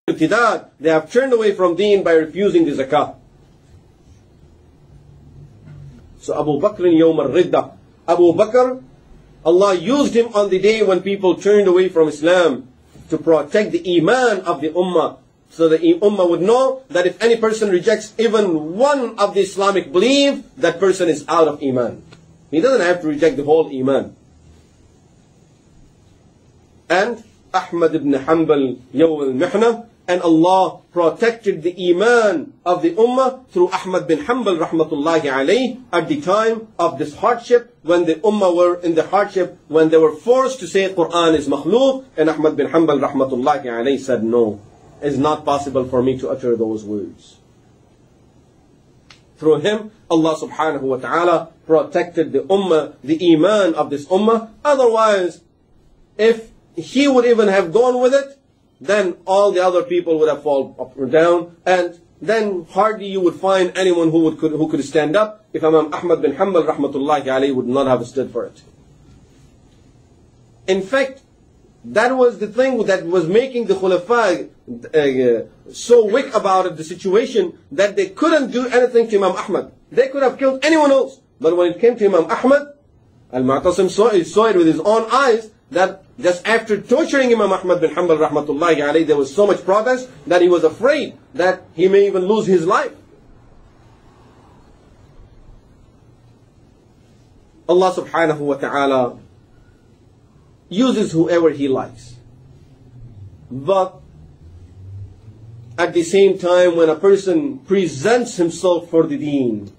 irtidad. They have turned away from deen by refusing the zakah. So Abu Bakr Yawm al-Ridda. Abu Bakr, Allah used him on the day when people turned away from Islam to protect the iman of the ummah. So the ummah would know that if any person rejects even one of the Islamic belief, that person is out of iman. He doesn't have to reject the whole iman. And Ahmad ibn Hanbal Yawm al-Mihna, and Allah protected the iman of the ummah through Ahmad bin Hanbal rahmatullahi alayhi at the time of this hardship, when the ummah were in the hardship, when they were forced to say Quran is makhluq, and Ahmad bin Hanbal rahmatullahi alayhi said, no, it's not possible for me to utter those words. Through him, Allah subhanahu wa ta'ala protected the ummah, the iman of this ummah. Otherwise, if he would even have gone with it, then all the other people would have fallen up or down, and then hardly you would find anyone who could stand up if Imam Ahmad bin Hanbal rahmatullahi alayhi would not have stood for it. In fact, that was the thing that was making the Khulafa so weak about it, the situation, that they couldn't do anything to Imam Ahmad. They could have killed anyone else. But when it came to Imam Ahmad, Al-Mu'tasim saw it with his own eyes, that just after torturing Imam Ahmad bin Hanbal rahmatullahi alayhi, there was so much protest that he was afraid that he may even lose his life. Allah subhanahu wa ta'ala uses whoever He likes. But at the same time, when a person presents himself for the deen,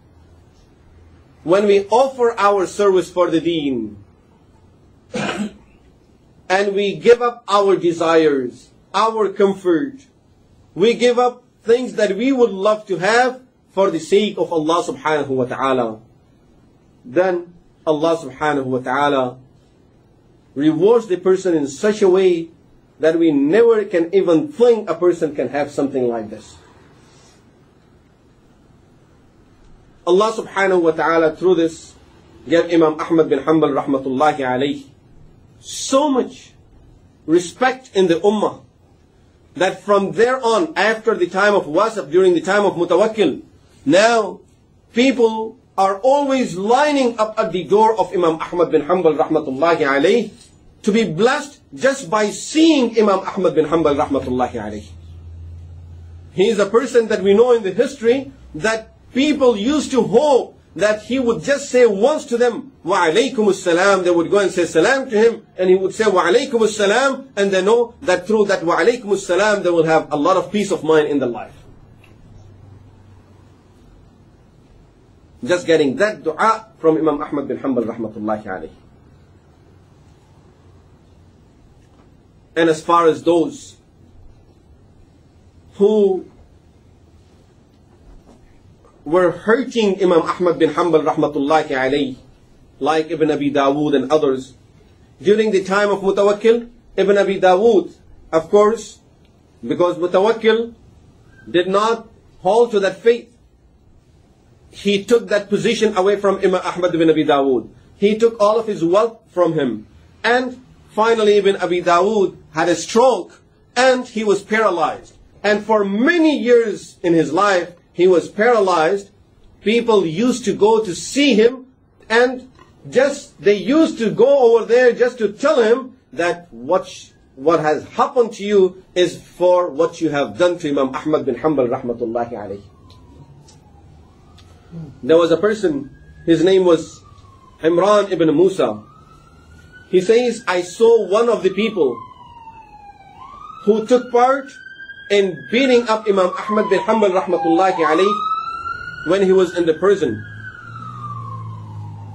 when we offer our service for the deen, and we give up our desires, our comfort, we give up things that we would love to have for the sake of Allah subhanahu wa ta'ala, then Allah subhanahu wa ta'ala rewards the person in such a way that we never can even think a person can have something like this. Allah subhanahu wa ta'ala through this gave Imam Ahmad bin Hanbal rahmatullahi alayhi so much respect in the ummah, that from there on, after the time of Wasif, during the time of Mutawakkil, now people are always lining up at the door of Imam Ahmad bin Hanbal rahmatullahi alayhi to be blessed just by seeing Imam Ahmad bin Hanbal rahmatullahi alayhi. He is a person that we know in the history that people used to hope that he would just say once to them, wa alaykum as-salam. They would go and say salam to him, and he would say wa alaykum as-salam, and they know that through that wa alaykum as-salam they will have a lot of peace of mind in their life. Just getting that dua from Imam Ahmad bin Hanbal rahmatullahi alayhi. And as far as those who were hurting Imam Ahmad bin Hanbal rahmatullahi alayhi, like Ibn Abi Dawood and others, during the time of Mutawakkil, Ibn Abi Dawood, of course, because Mutawakkil did not hold to that faith, he took that position away from Imam Ahmad bin Abi Dawood. He took all of his wealth from him. And finally Ibn Abi Dawood had a stroke and he was paralyzed. And for many years in his life, he was paralyzed. People used to go to see him, and they used to go over there just to tell him that what has happened to you is for what you have done to Imam Ahmad bin Hanbal rahmatullahi alayhi. There was a person, his name was Imran ibn Musa. He says, I saw one of the people who took part in beating up Imam Ahmad bin Hanbal rahmatullahi alayhi when he was in the prison.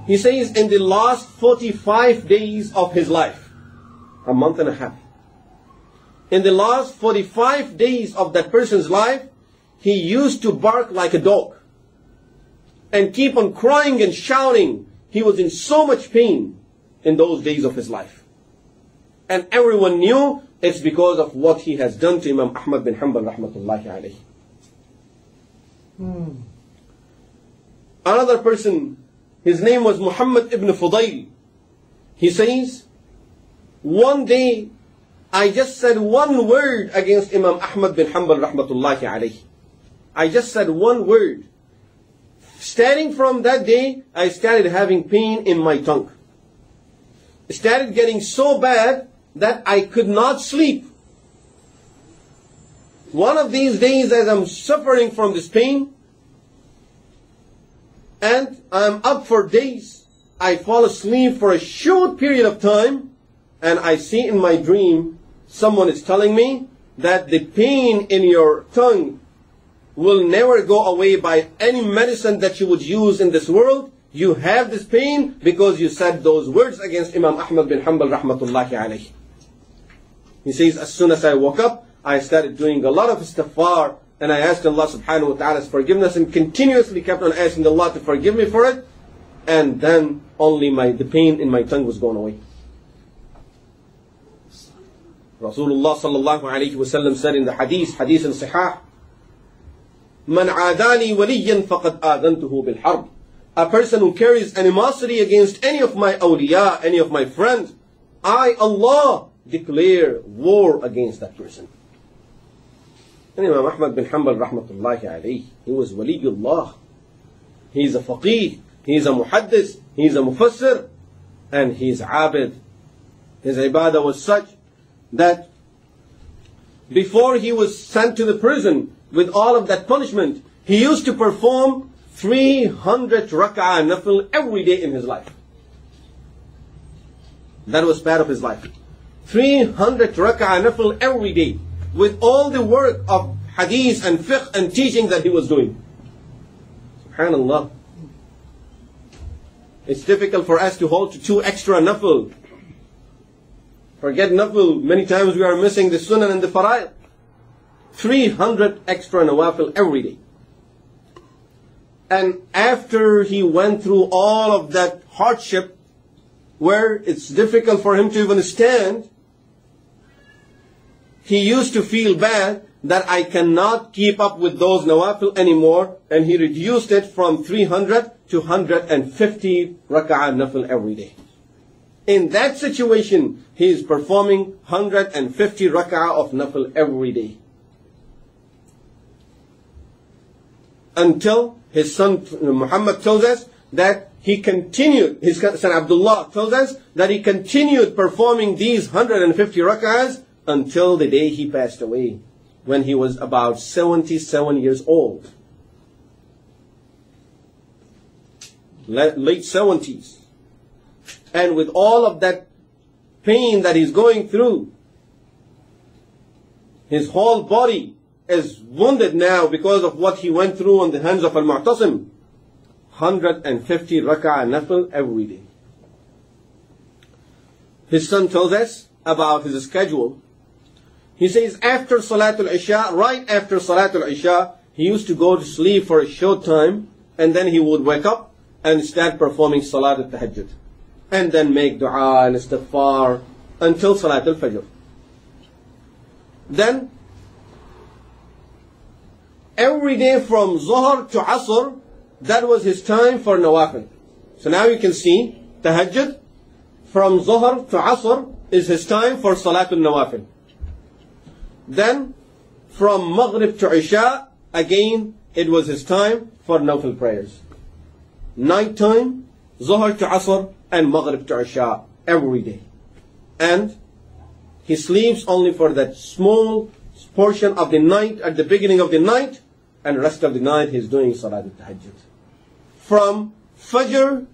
He says in the last 45 days of his life, a month and a half, in the last 45 days of that person's life, he used to bark like a dog and keep on crying and shouting. He was in so much pain in those days of his life. And everyone knew it's because of what he has done to Imam Ahmad bin Hanbal rahmatullahi alayhi. Another person, his name was Muhammad ibn Fudayl. He says, one day I just said one word against Imam Ahmad bin Hanbal rahmatullahi alayhi. I just said one word. Starting from that day, I started having pain in my tongue. It started getting so bad that I could not sleep. One of these days, as I'm suffering from this pain, and I'm up for days, I fall asleep for a short period of time, and I see in my dream, someone is telling me that the pain in your tongue will never go away by any medicine that you would use in this world. You have this pain because you said those words against Imam Ahmad bin Hanbal rahmatullahi alayhi. He says, as soon as I woke up, I started doing a lot of istighfar, and I asked Allah subhanahu wa ta'ala's forgiveness, and continuously kept on asking Allah to forgive me for it, and then only the pain in my tongue was gone away. Rasulullah sallallahu alayhi wa sallam said in the hadith in Sahih, Man adani waliyan faqad adantuhu bil harb. A person who carries animosity against any of my awliya, any of my friends, I, Allah, declare war against that person. And Imam Ahmad bin Hanbal rahmatullahi alayhi, he was waliullah. He's a faqih, he's a muhaddis, he's a mufassir, and he's abid. His ibadah was such that before he was sent to the prison with all of that punishment, he used to perform 300 rak'ah nafil every day in his life. That was part of his life. 300 rak'ah nafil every day, with all the work of hadith and fiqh and teaching that he was doing. Subhanallah. It's difficult for us to hold to 2 extra nafil. Forget nafil, many times we are missing the sunnah and the fara'id. 300 extra nawafil every day. And after he went through all of that hardship, where it's difficult for him to even stand, he used to feel bad that I cannot keep up with those nawafil anymore, and he reduced it from 300 to 150 rak'ah nafil every day. In that situation, he is performing 150 rak'ah of nafil every day. Until his son Muhammad tells us that he continued, his son Abdullah tells us that he continued performing these 150 rak'ahs until the day he passed away, when he was about 77 years old. Late 70s. And with all of that pain that he's going through, his whole body is wounded now because of what he went through on the hands of Al-Mu'tasim. 150 rak'ah nafil every day. His son tells us about his schedule. He says after Salatul Isha, right after Salatul Isha, he used to go to sleep for a short time, and then he would wake up and start performing Salat al-Tahajjud, and then make dua and istighfar until Salat al-Fajr. Then every day from Zuhr to Asr, that was his time for Nawafil. So now you can see Tahajjud from Zuhr to Asr is his time for Salatul Nawafil. Then from Maghrib to Isha, again it was his time for Nawfil prayers. Night time, Zuhr to Asr and Maghrib to Isha every day. And he sleeps only for that small portion of the night at the beginning of the night, and the rest of the night he's doing Salat al-Tahajjud. From Fajr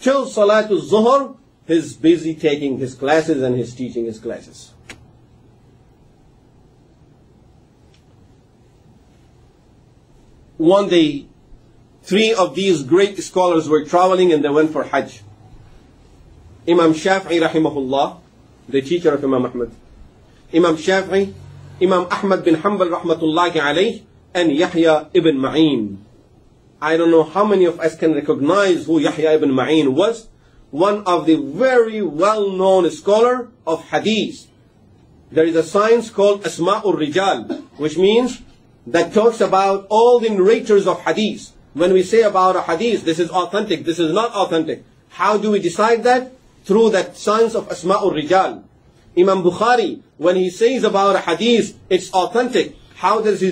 till Salat al-Zuhr, he's busy taking his classes and he's teaching his classes. One day, 3 of these great scholars were traveling and they went for Hajj. Imam Shafi'i Rahimahullah, the teacher of Imam Ahmad. Imam Shafi'i, Imam Ahmad bin Hanbal Rahmatullahi alayh, and Yahya ibn Ma'in. I don't know how many of us can recognize who Yahya ibn Ma'in was. One of the very well-known scholar of Hadith. There is a science called Asma'ur Rijal, which means that talks about all the narrators of Hadith. When we say about a Hadith, this is authentic, this is not authentic. How do we decide that? Through that science of Asma'ur Rijal. Imam Bukhari, when he says about a hadith, it's authentic, how does he